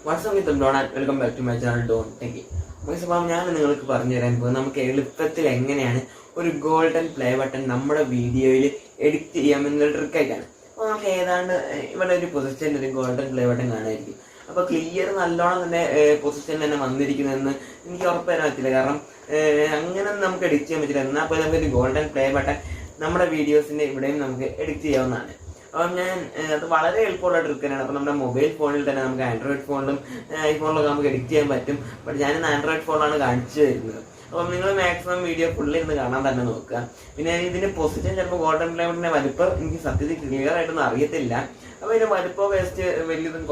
WhatsApp with Don and welcome back to my channel Don techie. അപ്പം ഞാൻ നിങ്ങൾക്ക് പറഞ്ഞു തരാൻ പോകുന്നത് നമുക്ക് എളുപ്പത്തിൽ എങ്ങനെയാണ് ഒരു ഗോൾഡൻ പ്ലേ ബട്ടൺ നമ്മുടെ വീഡിയോയിൽ എഡിറ്റ് ചെയ്യാമെന്നുള്ള ട്രിക്കായിട്ടാണ്. അപ്പോൾ നമുക്ക് ഏതാണ്ട് ഇവിടെ ഒരു പൊസിഷനിൽ ഒരു ഗോൾഡൻ പ്ലേ ബട്ടൺ കാണുമായിരിക്കും. അപ്പോൾ ക്ലിയർ നല്ലോണം തന്നെ പൊസിഷനിൽ തന്നെ വന്നിരിക്കുന്നതെന്ന് എനിക്ക് ഉറപ്പ് തരാൻ പറ്റില്ല, കാരണം അങ്ങനെ നമുക്ക് എഡിറ്റ് ചെയ്യാൻ പറ്റില്ല. എന്നാൽ പോലും നമുക്കൊരു ഗോൾഡൻ പ്ലേ ബട്ടൺ നമ്മുടെ വീഡിയോസിൻ്റെ ഇവിടെയും നമുക്ക് എഡിറ്റ് ചെയ്യാവുന്നതാണ്. അപ്പം അത് വളരെ എളുപ്പമുള്ള ട്രിക്ക് തന്നെയാണ്. അപ്പോൾ നമ്മുടെ മൊബൈൽ ഫോണിൽ തന്നെ നമുക്ക് ആൻഡ്രോയിഡ് ഫോണിലും ഐഫോണിലൊക്കെ നമുക്ക് എഡിറ്റ് ചെയ്യാൻ പറ്റും. ബട്ട് ഞാനിന്ന് ആൻഡ്രോയിഡ് ഫോണിലാണ് കാണിച്ചു തരുന്നത്. അപ്പം നിങ്ങൾ മാക്സിമം വീഡിയോ ഫുള്ള് ഇരുന്ന് കാണാൻ തന്നെ നോക്കുക. പിന്നെ ഇതിൻ്റെ പൊസിഷൻ ചിലപ്പോൾ ഗോൾഡൻ പ്ലേ ബട്ടൻ്റെ വലിപ്പം എനിക്ക് സത്യത്തിൽ ക്ലിയർ ആയിട്ടൊന്നും അറിയത്തില്ല. അപ്പോൾ ഇതിൻ്റെ വലിപ്പം വേസ്റ്റ് വലിയതും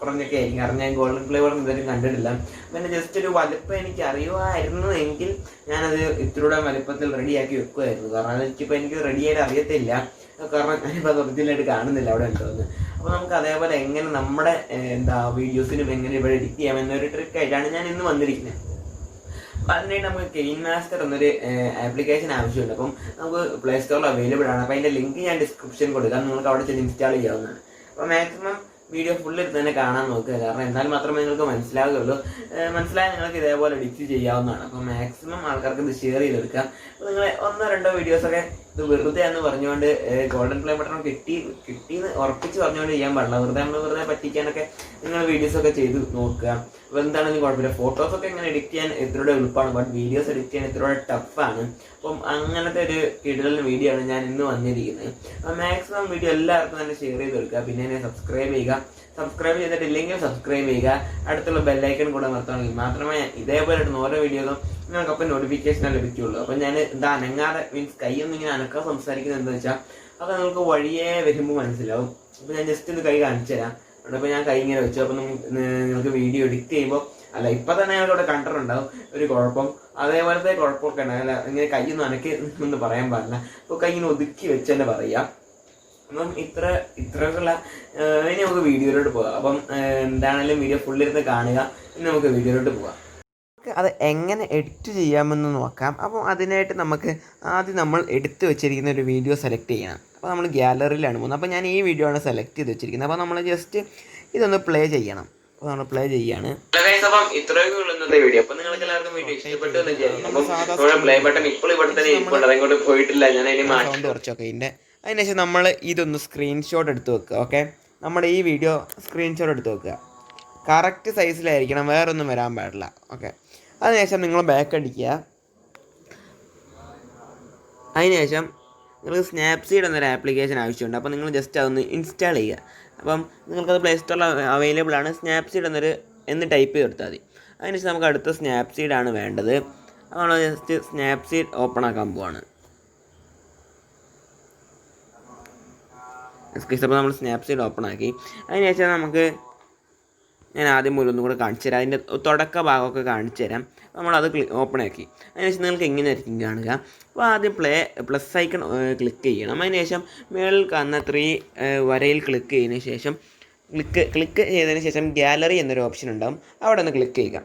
കുറഞ്ഞൊക്കെ ആയിരിക്കും, കാരണം ഞാൻ ഗോൾഡൻ പ്ലേ ബട്ടൺ ഇതുവരെ കണ്ടിട്ടില്ല. പിന്നെ ജസ്റ്റ് ഒരു വലിപ്പം എനിക്ക് അറിയുമായിരുന്നു എങ്കിൽ ഞാനത് ഇത്തിലൂടെ വലിപ്പത്തിൽ റെഡിയാക്കി വെക്കുമായിരുന്നു, കാരണം എനിക്കിപ്പോൾ എനിക്ക് റെഡിയായിട്ട് അറിയത്തില്ല, കാരണം ഞാനിപ്പോൾ അത് ഒറിജിനലായിട്ട് കാണുന്നില്ല അവിടെ ഉണ്ടോന്ന്. അപ്പോൾ നമുക്ക് അതേപോലെ എങ്ങനെ നമ്മുടെ വീഡിയോസിനും എങ്ങനെ ഇവിടെ എഡിറ്റ് ചെയ്യാമെന്നൊരു ട്രിക്കായിട്ടാണ് ഞാൻ ഇന്ന് വന്നിരിക്കുന്നത്. അപ്പം അതിനായിട്ട് നമുക്ക് കെയിൻ മാസ്റ്റർ എന്നൊരു ആപ്ലിക്കേഷൻ ആവശ്യമുണ്ട്. അപ്പം നമുക്ക് പ്ലേ സ്റ്റോറിൽ അവൈലബിൾ ആണ്. അപ്പോൾ അതിൻ്റെ ലിങ്ക് ഞാൻ ഡിസ്ക്രിപ്ഷൻ കൊടുക്കാം, നിങ്ങൾക്ക് അവിടെ ചെന്ന് ഇൻസ്റ്റാൾ ചെയ്യാവുന്നതാണ്. അപ്പോൾ മാക്സിമം വീഡിയോ ഫുള്ള് എടുത്ത് തന്നെ കാണാൻ നോക്കുക, കാരണം എന്നാൽ മാത്രമേ നിങ്ങൾക്ക് മനസ്സിലാവുകയുള്ളൂ. മനസ്സിലായാൽ നിങ്ങൾക്ക് ഇതേപോലെ എഡിറ്റ് ചെയ്യാവുന്നതാണ്. അപ്പോൾ മാക്സിമം ആൾക്കാർക്ക് ഇത് ഷെയർ ചെയ്തെടുക്കാം. അപ്പോൾ നിങ്ങൾ 1-2 വീഡിയോസൊക്കെ ഇത് വെറുതെ എന്ന് പറഞ്ഞുകൊണ്ട് ഗോൾഡൻ പ്ലേ ബട്ടൺ കിട്ടിയെന്ന് ഉറപ്പിച്ച് പറഞ്ഞുകൊണ്ട് ചെയ്യാൻ പാടില്ല. വെറുതെ പറ്റിക്കാനൊക്കെ നിങ്ങൾ വീഡിയോസൊക്കെ ചെയ്ത് നോക്കുക. അപ്പോൾ എന്താണെങ്കിലും കുഴപ്പമില്ല. ഫോട്ടോസൊക്കെ ഇങ്ങനെ എഡിറ്റ് ചെയ്യാൻ ഇത്രയുടെ എളുപ്പമാണ്, ബട്ട് വീഡിയോസ് എഡിറ്റ് ചെയ്യാൻ ഇത്രയുടെ ടഫാണ്. അപ്പം അങ്ങനത്തെ ഒരു കിടിലൻ വീഡിയോ ആണ് ഞാൻ ഇന്ന് വന്നിരിക്കുന്നത്. അപ്പോൾ മാക്സിമം വീഡിയോ എല്ലാവർക്കും തന്നെ ഷെയർ ചെയ്ത് കൊടുക്കുക. പിന്നെ എന്നെ സബ്സ്ക്രൈബ് ചെയ്യുക. സബ്സ്ക്രൈബ് ചെയ്തിട്ടില്ലെങ്കിൽ സബ്സ്ക്രൈബ് ചെയ്യുക. അടുത്തുള്ള ബെല്ലൈക്കൺ കൂടെ നിർത്തണമെങ്കിൽ മാത്രമേ ഇതേപോലെ ഇടുന്ന ഓരോ വീഡിയോസും നിങ്ങൾക്കപ്പം നോട്ടിഫിക്കേഷൻ ലഭിക്കുകയുള്ളൂ. അപ്പം ഞാൻ ഇത് അനങ്ങാതെ മീൻസ് കൈയൊന്നും ഇങ്ങനെ അനക്കാൻ സംസാരിക്കുന്നത് എന്താ വെച്ചാൽ അത് നിങ്ങൾക്ക് വഴിയേ വരുമ്പോൾ മനസ്സിലാവും. അപ്പോൾ ഞാൻ ജസ്റ്റ് ഇത് കൈ കാണിച്ചു തരാം. അപ്പോൾ ഞാൻ കൈ ഇങ്ങനെ വെച്ചു. അപ്പം നിങ്ങൾക്ക് വീഡിയോ എഡിറ്റ് ചെയ്യുമ്പോൾ അല്ല ഇപ്പം തന്നെ ഞങ്ങളിവിടെ കണ്ടിട്ടുണ്ടാവും ഒരു കുഴപ്പം, അതേപോലത്തെ കുഴപ്പമൊക്കെ ഉണ്ടാവില്ല. ഇങ്ങനെ കൈയൊന്നും അനക്കി ഒന്നും പറയാൻ പാടില്ല. അപ്പോൾ കൈ ഇങ്ങനെ ഒതുക്കി വെച്ച് തന്നെ പറയാം. അപ്പം ഇത്രയൊക്കെയുള്ള ഇനി നമുക്ക് വീഡിയോയിലോട്ട് പോകാം. അപ്പം എന്താണെങ്കിലും വീഡിയോ ഫുള്ളിരുന്ന് കാണുക. ഇനി നമുക്ക് വീഡിയോയിലോട്ട് പോകാം. അത് എങ്ങനെ എഡിറ്റ് ചെയ്യാമെന്ന് നോക്കാം. അപ്പം അതിനായിട്ട് നമുക്ക് ആദ്യം നമ്മൾ എടുത്ത് വെച്ചിരിക്കുന്ന ഒരു വീഡിയോ സെലക്ട് ചെയ്യണം. അപ്പോൾ നമ്മൾ ഗ്യാലറിയിലാണ് പോകുന്നത്. അപ്പോൾ ഞാൻ ഈ വീഡിയോ ആണ് സെലക്ട് ചെയ്ത് വെച്ചിരിക്കുന്നത്. അപ്പോൾ നമ്മൾ ജസ്റ്റ് ഇതൊന്ന് പ്ലേ ചെയ്യണം. അപ്പോൾ നമ്മൾ പ്ലേ ചെയ്യാണ്. അപ്പം ഇത്രയൊക്കെ ഉള്ളൂ ഇന്നത്തെ വീഡിയോ. അപ്പോൾ നിങ്ങൾക്ക് എല്ലാവർക്കും വീഡിയോ ഇഷ്ടപ്പെട്ടു എന്ന് വിചാരിക്കുന്നു. പ്ലേ ബട്ടൺ ഇപ്പോൾ ഇവിടെ തന്നെ ഇരിപ്പുണ്ട്, അതങ്ങോട്ട് പോയിട്ടില്ല. ഞാൻ അതിന് മാറ്റി കുറച്ചൊക്കെ അതിനുശേഷം നമ്മൾ ഇതൊന്ന് സ്ക്രീൻഷോട്ട് എടുത്ത് വെക്കുക. ഓക്കെ, നമ്മുടെ ഈ വീഡിയോ സ്ക്രീൻഷോട്ട് എടുത്ത് വെക്കുക. കറക്റ്റ് സൈസിലായിരിക്കണം, വേറൊന്നും വരാൻ പാടില്ല. ഓക്കെ, അതിനുശേഷം നിങ്ങൾ ബാക്ക് അടിക്കുക. അതിനുശേഷം നിങ്ങൾക്ക് സ്നാപ്സീഡ് എന്നൊരു ആപ്ലിക്കേഷൻ ആവശ്യമുണ്ട്. അപ്പോൾ നിങ്ങൾ ജസ്റ്റ് അതൊന്ന് ഇൻസ്റ്റാൾ ചെയ്യുക. അപ്പം നിങ്ങൾക്കത് പ്ലേ സ്റ്റോറിൽ അവൈലബിൾ ആണ്. സ്നാപ്സീഡ് എന്ന് ടൈപ്പ് ചെയ്ത് കൊടുത്താൽ മതി. അതിനുശേഷം നമുക്ക് അടുത്ത സ്നാപ്സീഡാണ് വേണ്ടത്. അപ്പോൾ നമ്മൾ ജസ്റ്റ് സ്നാപ്സീഡ് ഓപ്പൺ ആക്കാൻ പോവാണ്. അപ്പോൾ നമ്മൾ സ്നാപ്സീഡ് ഓപ്പൺ ആക്കി. അതിനുശേഷം ഞാൻ ആദ്യം ഒന്നും കൂടെ കാണിച്ചു തരാം. അതിൻ്റെ തുടക്ക ഭാഗമൊക്കെ കാണിച്ചു തരാം. നമ്മളത് ഓപ്പൺ ആക്കി. അതിനുശേഷം നിങ്ങൾക്ക് എങ്ങനെ ആയിരിക്കും കാണുക. അപ്പോൾ ആദ്യം പ്ലസ് ഐക്കൺ ക്ലിക്ക് ചെയ്യണം. അതിനുശേഷം മുകളിൽ കാണുന്ന 3 വരയിൽ ക്ലിക്ക് ചെയ്തതിന് ശേഷം ക്ലിക്ക് ചെയ്തതിന് ശേഷം ഗ്യാലറി എന്നൊരു ഓപ്ഷൻ ഉണ്ടാകും, അവിടെ ഒന്ന് ക്ലിക്ക് ചെയ്യുക.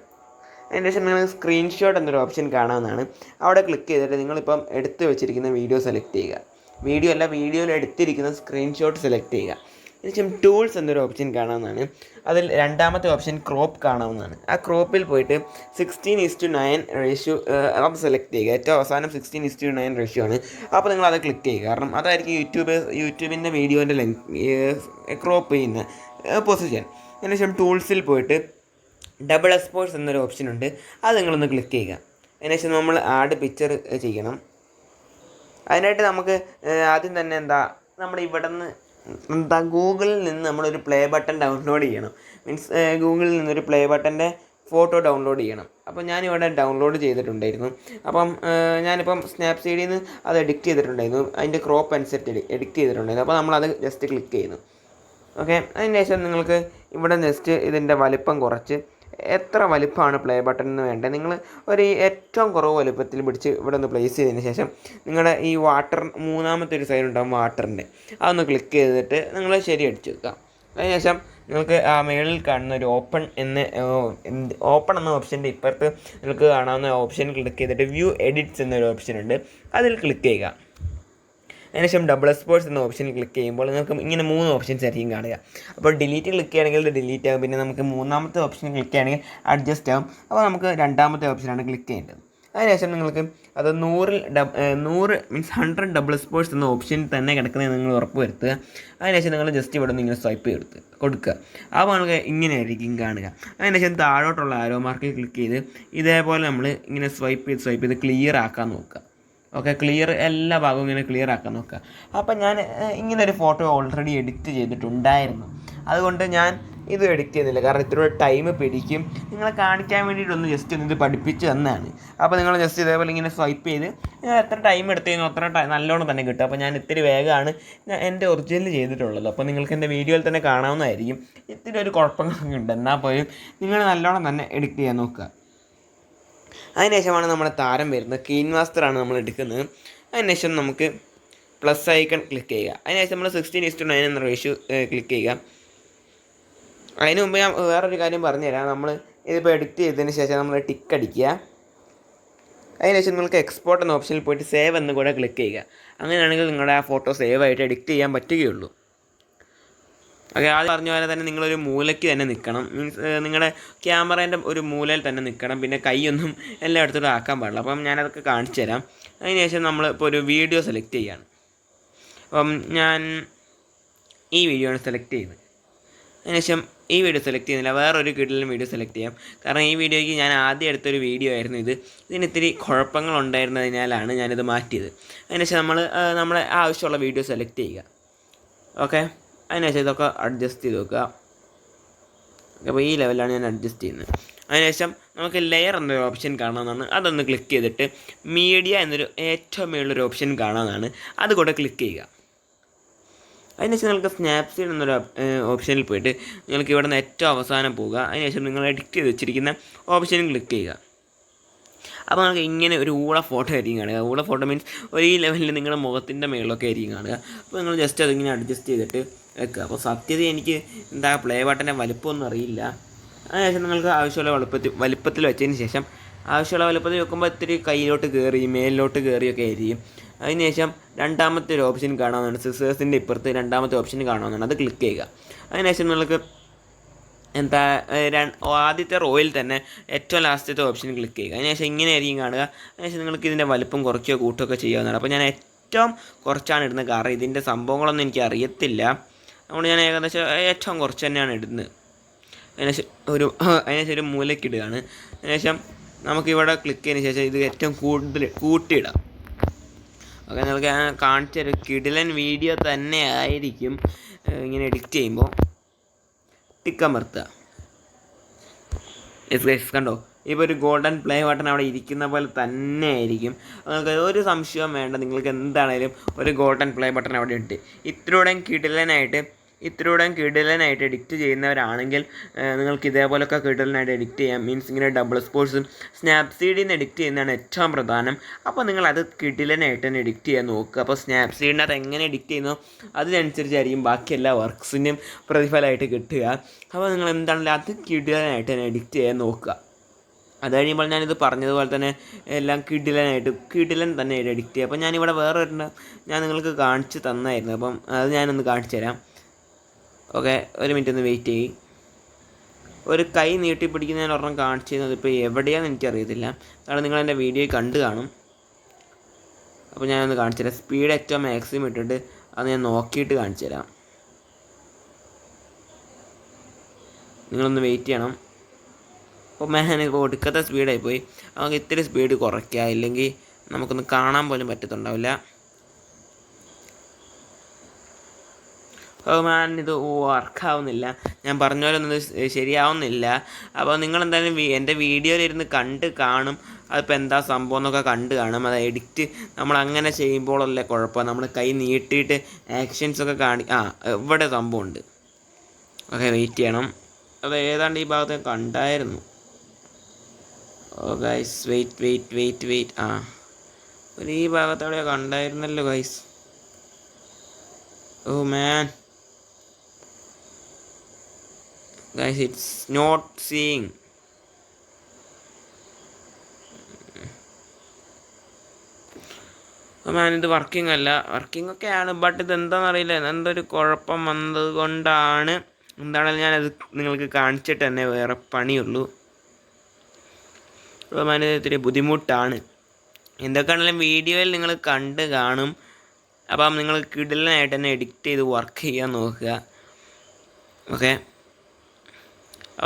അതിനുശേഷം നിങ്ങൾ സ്ക്രീൻഷോട്ട് എന്നൊരു ഓപ്ഷൻ കാണാവുന്നതാണ്, അവിടെ ക്ലിക്ക് ചെയ്തിട്ട് നിങ്ങളിപ്പം എടുത്ത് വെച്ചിരിക്കുന്ന വീഡിയോ സെലക്ട് ചെയ്യുക. വീഡിയോയിൽ എടുത്തിരിക്കുന്ന സ്ക്രീൻഷോട്ട് സെലക്ട് ചെയ്യുക. അതിനുശേഷം ടൂൾസ് എന്നൊരു ഓപ്ഷൻ കാണാവുന്നതാണ്, അതിൽ രണ്ടാമത്തെ ഓപ്ഷൻ ക്രോപ്പ് കാണാവുന്നതാണ്. ആ ക്രോപ്പിൽ പോയിട്ട് 16:9 റേഷ്യോ അത് സെലക്ട് ചെയ്യുക. ഏറ്റവും അവസാനം 16:9 റേഷ്യോ ആണ്. അപ്പോൾ നിങ്ങൾ അത് ക്ലിക്ക് ചെയ്യുക, കാരണം അതായിരിക്കും യൂട്യൂബിൻ്റെ വീഡിയോൻ്റെ ക്രോപ്പ് ചെയ്യുന്ന പൊസിഷൻ. അതിനുശേഷം ടൂൾസിൽ പോയിട്ട് ഡബിൾ എക്സ്പോർട്സ് എന്നൊരു ഓപ്ഷൻ ഉണ്ട്, അത് നിങ്ങളൊന്ന് ക്ലിക്ക് ചെയ്യുക. അതിനുശേഷം നമ്മൾ ആഡ് പിക്ചർ ചെയ്യണം. അതിനായിട്ട് നമുക്ക് ആദ്യം തന്നെ നമ്മുടെ ഇവിടെ നിന്ന് ഗൂഗിളിൽ നിന്ന് നമ്മളൊരു പ്ലേ ബട്ടൺ ഡൗൺലോഡ് ചെയ്യണം. മീൻസ് ഗൂഗിളിൽ നിന്നൊരു പ്ലേ ബട്ടൻ്റെ ഫോട്ടോ ഡൗൺലോഡ് ചെയ്യണം. അപ്പോൾ ഞാനിവിടെ ഡൗൺലോഡ് ചെയ്തിട്ടുണ്ടായിരുന്നു. ഞാനിപ്പം സ്നാപ്സീഡിൽ നിന്ന് അത് എഡിറ്റ് ചെയ്തിട്ടുണ്ടായിരുന്നു. അതിൻ്റെ ക്രോപ്പ് അനുസരിച്ച് എഡിറ്റ് ചെയ്തിട്ടുണ്ടായിരുന്നു. അപ്പോൾ നമ്മളത് ജസ്റ്റ് ക്ലിക്ക് ചെയ്യുന്നു. ഓക്കെ, അതിന് ശേഷം നിങ്ങൾക്ക് ഇവിടെ ജസ്റ്റ് ഇതിൻ്റെ വലിപ്പം കുറച്ച് എത്ര വലിപ്പമാണ് പ്ലേ ബട്ടണിന് വേണ്ടത് നിങ്ങൾ ഒരു ഏറ്റവും കുറവ് വലുപ്പത്തിൽ പിടിച്ച് ഇവിടെ ഒന്ന് പ്ലേസ് ചെയ്തതിന് ശേഷം നിങ്ങളുടെ ഈ മൂന്നാമത്തെ ഒരു സൈഡ് ഉണ്ടാകും വാട്ടറിൻ്റെ, അതൊന്ന് ക്ലിക്ക് ചെയ്തിട്ട് നിങ്ങൾ ശരി അടിച്ച് വെക്കുക. അതിനുശേഷം നിങ്ങൾക്ക് ആ മേളിൽ കാണുന്ന ഒരു ഓപ്പൺ എന്ന ഓപ്ഷൻ്റെ ഇപ്പുറത്ത് നിങ്ങൾക്ക് കാണാവുന്ന ഓപ്ഷൻ ക്ലിക്ക് ചെയ്തിട്ട് വ്യൂ എഡിറ്റ്സ് എന്നൊരു ഓപ്ഷൻ ഉണ്ട്, അതിൽ ക്ലിക്ക് ചെയ്യുക. അതിനുശേഷം ഡബിൾ എക്സ്പോർട്സ് എന്ന ഓപ്ഷനിൽ ക്ലിക്ക് ചെയ്യുമ്പോൾ നിങ്ങൾക്ക് ഇങ്ങനെ 3 ഓപ്ഷൻസ് ആയിരിക്കും കാണുക. അപ്പോൾ ഡിലീറ്റ് ക്ലിക്ക് ചെയ്യുകയാണെങ്കിൽ ഇത് ഡിലീറ്റ് ആകും. പിന്നെ നമുക്ക് മൂന്നാമത്തെ ഓപ്ഷൻ ക്ലിക്ക് ചെയ്യുകയാണെങ്കിൽ അഡ്ജസ്റ്റ് ആകും. അപ്പോൾ നമുക്ക് രണ്ടാമത്തെ ഓപ്ഷനാണ് ക്ലിക്ക് ചെയ്യേണ്ടത്. അതിനുശേഷം നിങ്ങൾക്ക് അത് 100 മീൻസ് 100 ഡബിൾ എക്സ്പോർട്സ് എന്ന ഓപ്ഷൻ തന്നെ കിടക്കുന്നത് നിങ്ങൾ ഉറപ്പ് വരുത്തുക. അതിനുശേഷം നിങ്ങൾ ജസ്റ്റ് ഇവിടെ നിന്ന് ഇങ്ങനെ സ്വൈപ്പ് ചെയ്ത് കൊടുക്കുക. അപ്പോൾ നമുക്ക് ഇങ്ങനെ ആയിരിക്കും കാണുക. അതിനുശേഷം താഴോട്ടുള്ള ആരോ മാർക്കിൽ ക്ലിക്ക് ചെയ്ത് ഇതേപോലെ നമ്മൾ ഇങ്ങനെ സ്വൈപ്പ് ചെയ്ത് ക്ലിയർ ആക്കാൻ നോക്കുക. ഓക്കെ, ക്ലിയർ എല്ലാ ഭാഗവും ഇങ്ങനെ ക്ലിയർ ആക്കാൻ നോക്കുക. അപ്പം ഞാൻ ഇങ്ങനെ ഒരു ഫോട്ടോ ഓൾറെഡി എഡിറ്റ് ചെയ്തിട്ടുണ്ടായിരുന്നു. അതുകൊണ്ട് ഞാൻ ഇത് എഡിറ്റ് ചെയ്യുന്നില്ല, കാരണം ഇത്ര ടൈം പിടിക്കും. നിങ്ങളെ കാണിക്കാൻ വേണ്ടിയിട്ടൊന്ന് ജസ്റ്റ് ഒന്ന് ഇത് പഠിപ്പിച്ച് തന്നതാണ്. അപ്പോൾ നിങ്ങൾ ജസ്റ്റ് ഇതേപോലെ ഇങ്ങനെ സ്വൈപ്പ് ചെയ്ത് എത്ര ടൈം എടുത്തു അത്ര നല്ലോണം തന്നെ കിട്ടും. അപ്പോൾ ഞാൻ ഇത്തിരി വേഗമാണ് എൻ്റെ ഒറിജിനൽ ചെയ്തിട്ടുള്ളത്. അപ്പോൾ നിങ്ങൾക്ക് എൻ്റെ വീഡിയോയിൽ തന്നെ കാണാവുന്നതായിരിക്കും. ഇത്തിരി ഒരു കുഴപ്പങ്ങളൊക്കെ ഉണ്ട്, എന്നാൽ പോലും നിങ്ങൾ നല്ലോണം തന്നെ എഡിറ്റ് ചെയ്യാൻ നോക്കുക. അതിനുശേഷമാണ് നമ്മുടെ താരം വരുന്നത്. കീൻ മാസ്റ്ററാണ് നമ്മൾ എടുക്കുന്നത്. അതിനുശേഷം നമുക്ക് പ്ലസ് ഐക്കൺ ക്ലിക്ക് ചെയ്യുക. അതിനുശേഷം നമ്മൾ 16:9 എന്ന റേഷ്യോ ക്ലിക്ക് ചെയ്യുക. അതിന് മുമ്പ് ഞാൻ വേറൊരു കാര്യം പറഞ്ഞുതരാം. നമ്മൾ ഇതിപ്പോൾ എഡിറ്റ് ചെയ്തതിന് ശേഷം നമ്മൾ ടിക്ക് അടിക്കുക. അതിനുശേഷം നിങ്ങൾക്ക് എക്സ്പോർട്ട് എന്ന ഓപ്ഷനിൽ പോയിട്ട് സേവ് എന്ന് കൂടെ ക്ലിക്ക് ചെയ്യുക. അങ്ങനെയാണെങ്കിൽ നിങ്ങളുടെ ആ ഫോട്ടോ സേവ് ആയിട്ട് എഡിറ്റ് ചെയ്യാൻ പറ്റുകയുള്ളൂ. ഓക്കെ, ആദ്യം പറഞ്ഞ പോലെ തന്നെ നിങ്ങളൊരു മൂലയ്ക്ക് തന്നെ നിൽക്കണം. മീൻസ് നിങ്ങളുടെ ക്യാമറേൻ്റെ ഒരു മൂലയിൽ തന്നെ നിൽക്കണം. പിന്നെ കൈയൊന്നും എല്ലായിടത്തോടും ആക്കാൻ പാടില്ല. അപ്പം ഞാനതൊക്കെ കാണിച്ചു തരാം. അതിനുശേഷം നമ്മൾ ഇപ്പോൾ ഒരു വീഡിയോ സെലക്ട് ചെയ്യുകയാണ്. അപ്പം ഞാൻ ഈ വീഡിയോ ആണ് സെലക്ട് ചെയ്യുന്നത്. അതിനുശേഷം ഈ വീഡിയോ സെലക്ട് ചെയ്യുന്നില്ല, വേറൊരു കിടിലൻ വീഡിയോ സെലക്ട് ചെയ്യാം. കാരണം ഈ വീഡിയോയ്ക്ക് ഞാൻ ആദ്യം എടുത്തൊരു വീഡിയോ ആയിരുന്നു ഇത്. ഇതിന് ഇത്തിരി കുഴപ്പങ്ങളുണ്ടായിരുന്നതിനാലാണ് ഞാനിത് മാറ്റിയത്. അതിനുശേഷം നമ്മളെ ആവശ്യമുള്ള വീഡിയോ സെലക്ട് ചെയ്യുക. ഓക്കെ, അതിനുശേഷം ഇതൊക്കെ അഡ്ജസ്റ്റ് ചെയ്ത് വെക്കുക. അപ്പോൾ ഈ ലെവലാണ് ഞാൻ അഡ്ജസ്റ്റ് ചെയ്യുന്നത്. അതിനുശേഷം നമുക്ക് ലെയർ എന്നൊരു ഓപ്ഷൻ കാണാവുന്നതാണ്. അതൊന്ന് ക്ലിക്ക് ചെയ്തിട്ട് മീഡിയ എന്നൊരു ഏറ്റവും മുകളിലൊരു ഓപ്ഷൻ കാണാവുന്നതാണ്. അതുകൂടെ ക്ലിക്ക് ചെയ്യുക. അതിനുശേഷം നിങ്ങൾക്ക് സ്നാപ്സീഡ് എന്നൊരു ഓപ്ഷനിൽ പോയിട്ട് നിങ്ങൾക്ക് ഇവിടെ നിന്ന് ഏറ്റവും അവസാനം പോവുക. അതിനുശേഷം നിങ്ങൾ എഡിറ്റ് ചെയ്ത് വെച്ചിരിക്കുന്ന ഓപ്ഷനിൽ ക്ലിക്ക് ചെയ്യുക. അപ്പോൾ നമുക്ക് ഇങ്ങനെ ഒരു ഊള ഫോട്ടോ ആയിരിക്കും കാണുക. ഊള ഫോട്ടോ മീൻസ് ഒരു ഈ ലെവലിൽ നിങ്ങളുടെ മുഖത്തിൻ്റെ മുകളിലൊക്കെ ആയിരിക്കും കാണുക. അപ്പോൾ നിങ്ങൾ ജസ്റ്റ് അതിങ്ങനെ അഡ്ജസ്റ്റ് ചെയ്തിട്ട് വെക്കുക. അപ്പോൾ സത്യത എനിക്ക് പ്ലേ ബട്ടൻ്റെ വലുപ്പമൊന്നും അറിയില്ല. അതിനുശേഷം നിങ്ങൾക്ക് ആവശ്യമുള്ള വലുപ്പത്തിൽ വെച്ചതിന് ശേഷം ആവശ്യമുള്ള വലുപ്പത്തിൽ വെക്കുമ്പോൾ ഇത്തിരി കയ്യിലോട്ട് കയറി മേലിലോട്ട് കയറിയൊക്കെ ആയിരിക്കും. അതിനുശേഷം രണ്ടാമത്തെ ഒരു ഓപ്ഷൻ കാണാവുന്നതാണ്. സിസേഴ്സിൻ്റെ ഇപ്പുറത്ത് രണ്ടാമത്തെ ഓപ്ഷൻ കാണാവുന്നതാണ്. അത് ക്ലിക്ക് ചെയ്യുക. അതിനുശേഷം നിങ്ങൾക്ക് ആദ്യത്തെ റോയിൽ തന്നെ ഏറ്റവും ലാസ്റ്റത്തെ ഓപ്ഷൻ ക്ലിക്ക് ചെയ്യുക. അതിനുശേഷം ഇങ്ങനെ ആയിരിക്കും കാണുക. അതിനുശേഷം നിങ്ങൾക്ക് ഇതിൻ്റെ വലുപ്പം കുറയ്ക്കുകയോ കൂട്ടുകയൊക്കെ ചെയ്യാവുന്നതാണ്. അപ്പോൾ ഞാൻ ഏറ്റവും കുറച്ചാണ് ഇടുന്നത്, കാരണം ഇതിൻ്റെ സംഭവങ്ങളൊന്നും എനിക്ക് അറിയത്തില്ല. അതുകൊണ്ട് ഞാൻ ഏകദേശം ഏറ്റവും കുറച്ച് തന്നെയാണ് ഇടുന്നത്. അതിനുശേഷം ഒരു മൂലയ്ക്കിടുകയാണ്. അതിനുശേഷം നമുക്കിവിടെ ക്ലിക്ക് ചെയ്തതിന് ശേഷം ഇത് ഏറ്റവും കൂടുതൽ കൂട്ടിയിടാം. ഓക്കെ, നിങ്ങൾക്ക് കാണിച്ചൊരു കിടിലൻ വീഡിയോ തന്നെ ആയിരിക്കും. ഇങ്ങനെ എഡിറ്റ് ചെയ്യുമ്പോൾ ടിക്കമർത്തുക. ഗൈസ് കണ്ടോ, ഇപ്പോൾ ഒരു ഗോൾഡൻ പ്ലേ ബട്ടൺ അവിടെ ഇരിക്കുന്ന പോലെ തന്നെ ആയിരിക്കും. നിങ്ങൾക്ക് ഒരു സംശയവും വേണ്ട, നിങ്ങൾക്ക് എന്താണേലും ഒരു ഗോൾഡൻ പ്ലേ ബട്ടൺ അവിടെ ഉണ്ട്. ഇത്രയോടെയും കിടിലനായിട്ട് എഡിറ്റ് ചെയ്യുന്നവരാണെങ്കിൽ നിങ്ങൾക്ക് ഇതേപോലൊക്കെ കിടിലനായിട്ട് എഡിറ്റ് ചെയ്യാം. മീൻസ് ഇങ്ങനെ ഡബിൾ സ്പോർട്സും സ്നാപ്സീഡിൽ നിന്ന് എഡിറ്റ് ചെയ്യുന്നതാണ് ഏറ്റവും പ്രധാനം. അപ്പോൾ നിങ്ങൾ അത് കിടിലനായിട്ട് തന്നെ എഡിറ്റ് ചെയ്യാൻ നോക്കുക. അപ്പോൾ സ്നാപ്സീഡിനകത്ത് എങ്ങനെ എഡിറ്റ് ചെയ്യുന്നോ അതിനനുസരിച്ചായിരിക്കും ബാക്കി എല്ലാ വർക്ക്സിൻ്റെയും പ്രതിഫലമായിട്ട് കിട്ടുക. അപ്പോൾ നിങ്ങൾ എന്താണെങ്കിലും അത് കിടിലനായിട്ട് തന്നെ എഡിറ്റ് ചെയ്യാൻ നോക്കുക. അത് കഴിയുമ്പോൾ ഞാനിത് പറഞ്ഞതുപോലെ തന്നെ എല്ലാം കിടിലൻ തന്നെ എഡിറ്റ് ചെയ്യുക. അപ്പോൾ ഞാനിവിടെ ഞാൻ നിങ്ങൾക്ക് കാണിച്ച് തന്നായിരുന്നു. അപ്പം അത് ഞാനൊന്ന് കാണിച്ചു തരാം. ഓക്കെ, ഒരു മിനിറ്റ് ഒന്ന് വെയിറ്റ് ചെയ്യും. ഒരു കൈ നീട്ടി പിടിക്കുന്ന ഞാൻ ഒരെണ്ണം കാണിച്ചു തരുന്നത് ഇപ്പോൾ എവിടെയാണെന്ന് എനിക്കറിയത്തില്ല, കാരണം നിങ്ങളെൻ്റെ വീഡിയോ കണ്ടു കാണും. അപ്പോൾ ഞാനൊന്ന് കാണിച്ചു തരാം. സ്പീഡ് ഏറ്റവും മാക്സിമം ഇട്ടിട്ട് അത് ഞാൻ നോക്കിയിട്ട് കാണിച്ചു തരാം. നിങ്ങളൊന്ന് വെയിറ്റ് ചെയ്യണം. അപ്പോൾ ഇപ്പോൾ ഒടുക്കത്തെ സ്പീഡായി പോയി. നമുക്ക് ഇത്തിരി സ്പീഡ് കുറയ്ക്കുക, ഇല്ലെങ്കിൽ നമുക്കൊന്ന് കാണാൻ പോലും പറ്റത്തുണ്ടാവില്ല. ഇത് വർക്കാവുന്നില്ല, ഞാൻ പറഞ്ഞ പോലെ ഒന്നും ശരിയാവുന്നില്ല. അപ്പോൾ നിങ്ങളെന്തായാലും എൻ്റെ വീഡിയോയിലിരുന്ന് കണ്ട് കാണും. അതിപ്പോൾ എന്താ സംഭവം എന്നൊക്കെ കണ്ട് കാണും. അത് എഡിറ്റ് നമ്മൾ അങ്ങനെ ചെയ്യുമ്പോഴല്ലേ കുഴപ്പം. നമ്മൾ കൈ നീട്ടിയിട്ട് ആക്ഷൻസൊക്കെ ഇവിടെ സംഭവമുണ്ട്. ഓക്കെ, വെയിറ്റ് ചെയ്യണം. അത് ഏതാണ്ട് ഈ ഭാഗത്ത് കണ്ടായിരുന്നു. ഓ ഗൈസ്, വെയിറ്റ് ഒരു ഈ ഭാഗത്തവിടെ കണ്ടായിരുന്നല്ലോ guys. Oh man guys, it's not seeing. ഞാനിത് വർക്കിംഗ് അല്ല, വർക്കിംഗ് ഒക്കെയാണ്, ബട്ട് ഇതെന്താണെന്നറിയില്ല, എന്തൊരു കുഴപ്പം വന്നത് കൊണ്ടാണ്. എന്താണെങ്കിലും ഞാനത് നിങ്ങൾക്ക് കാണിച്ചിട്ട് തന്നെ വേറെ പണിയുള്ളൂ. അപ്പോൾ ഞാനിത് ഇത്തിരി ബുദ്ധിമുട്ടാണ്. എന്തൊക്കെയാണെങ്കിലും വീഡിയോയിൽ നിങ്ങൾ കണ്ട് കാണും. അപ്പം നിങ്ങൾ കിടിലനായിട്ട് തന്നെ എഡിറ്റ് ചെയ്ത് വർക്ക് ചെയ്യാൻ നോക്കുക. ഓക്കെ,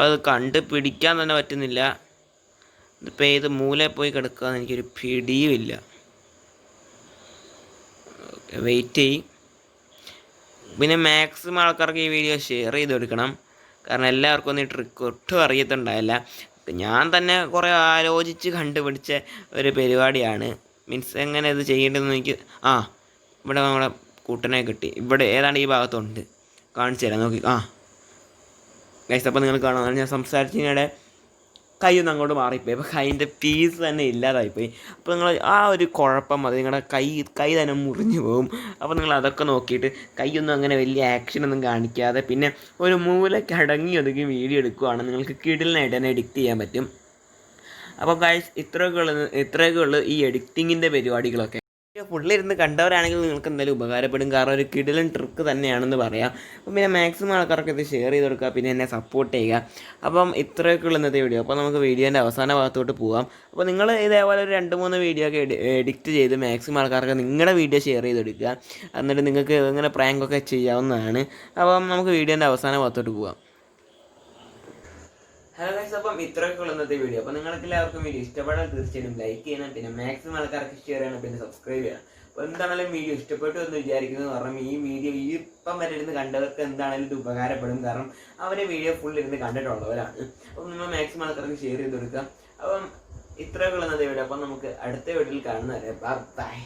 അത് കണ്ട് പിടിക്കാൻ തന്നെ പറ്റുന്നില്ല. ഇതിപ്പോൾ ഏത് മൂലയിൽ പോയി കിടക്കുകയെന്ന് എനിക്കൊരു പിടിയുമില്ല. ഓക്കെ, വെയിറ്റ് ചെയ്യും. പിന്നെ മാക്സിമം ആൾക്കാർക്ക് ഈ വീഡിയോ ഷെയർ ചെയ്ത് കൊടുക്കണം. കാരണം എല്ലാവർക്കും ഒന്നും ഈ ട്രിക്ക് ഒട്ടും അറിയത്തുണ്ടായില്ല. ഞാൻ തന്നെ കുറേ ആലോചിച്ച് കണ്ടുപിടിച്ച ഒരു പരിപാടിയാണ്. മീൻസ് എങ്ങനെ ഇത് ചെയ്യേണ്ടതെന്ന് എനിക്ക് ഇവിടെ നമ്മളെ കൂട്ടനെ കിട്ടി. ഇവിടെ ഏതാണ്ട് ഈ ഭാഗത്തുണ്ട്, കാണിച്ചു തരാം നോക്കി. ഗൈസ്, അപ്പോൾ നിങ്ങൾ കാണാം, ഞാൻ സംസാരിച്ചതിനിടെ കൈയൊന്നും അങ്ങോട്ട് മാറിപ്പോയി. അപ്പോൾ കൈൻ്റെ പീസ് തന്നെ ഇല്ലാതായിപ്പോയി. അപ്പോൾ നിങ്ങൾ ആ ഒരു കുഴപ്പം മതി, നിങ്ങളുടെ കൈ തന്നെ മുറിഞ്ഞു പോകും. അപ്പോൾ നിങ്ങൾ അതൊക്കെ നോക്കിയിട്ട് കൈയൊന്നും അങ്ങനെ വലിയ ആക്ഷനൊന്നും കാണിക്കാതെ പിന്നെ ഒരു മൂലയ്ക്ക് അടങ്ങി ഒതുക്കി വീഡിയോ എടുക്കുകയാണെങ്കിൽ നിങ്ങൾക്ക് കിടിലനായിട്ട് തന്നെ എഡിറ്റ് ചെയ്യാൻ പറ്റും. അപ്പോൾ ഗൈസ്, ഇത്രയൊക്കെ ഉള്ളൂ ഈ എഡിറ്റിങ്ങിൻ്റെ പരിപാടികളൊക്കെ. ഫുള്ളിരുന്ന് കണ്ടവരാണെങ്കിൽ നിങ്ങൾക്ക് എന്തായാലും ഉപകാരപ്പെടും. കാരണം ഒരു കിടിലൻ ട്രിക്ക് തന്നെയാണെന്ന് പറയാം. അപ്പം പിന്നെ മാക്സിമം ആൾക്കാർക്ക് ഇത് ഷെയർ ചെയ്ത് കൊടുക്കുക, പിന്നെ എന്നെ സപ്പോർട്ട് ചെയ്യുക. അപ്പം ഇത്രയൊക്കെ ഉള്ള ഇന്നത്തെ വീഡിയോ. അപ്പോൾ നമുക്ക് വീഡിയോൻ്റെ അവസാന ഭാഗത്തോട്ട് പോകാം. അപ്പോൾ നിങ്ങൾ ഇതേപോലെ ഒരു 2-3 വീഡിയോ ഒക്കെ എഡിറ്റ് ചെയ്ത് മാക്സിമം ആൾക്കാർക്ക് നിങ്ങളുടെ വീഡിയോ ഷെയർ ചെയ്തെടുക്കുക. എന്നിട്ട് നിങ്ങൾക്ക് ഇങ്ങനെ പ്രാങ്കൊക്കെ ചെയ്യാവുന്നതാണ്. അപ്പം നമുക്ക് വീഡിയോൻ്റെ അവസാന ഭാഗത്തോട്ട് പോകാം. ഹലോ ഗൈസ്, അപ്പം ഇത്രയൊക്കെ ഉള്ള ഇന്നത്തെ വീഡിയോ. അപ്പോൾ നിങ്ങൾക്ക് എല്ലാവർക്കും വീഡിയോ ഇഷ്ടപ്പെടാൻ തീർച്ചയായിട്ടും ലൈക്ക് ചെയ്യണം, പിന്നെ മാക്സിമം ആൾക്കാർക്ക് ഷെയർ ചെയ്യണം, പിന്നെ സബ്സ്ക്രൈബ് ചെയ്യണം. അപ്പോൾ എന്താണെങ്കിലും വീഡിയോ ഇഷ്ടപ്പെട്ടു എന്ന് വിചാരിക്കുന്നത് കാരണം ഈ വീഡിയോ ഇപ്പം വരെ ഇരുന്ന് കണ്ടവർക്ക് എന്താണെങ്കിലും ഇത് ഉപകാരപ്പെടും. കാരണം അവരെ വീഡിയോ ഫുൾ ഇരുന്ന് കണ്ടിട്ടുള്ളവരാണ്. അപ്പം നിങ്ങൾ മാക്സിമം ആൾക്കാർക്ക് ഷെയർ ചെയ്ത് കൊടുക്കുക. അപ്പം ഇത്രയൊക്കെ ഉള്ള ഇന്നത്തെ വീഡിയോ. അപ്പം നമുക്ക് അടുത്ത വീഡിയോയിൽ കാണുന്നവരെ ബൈ.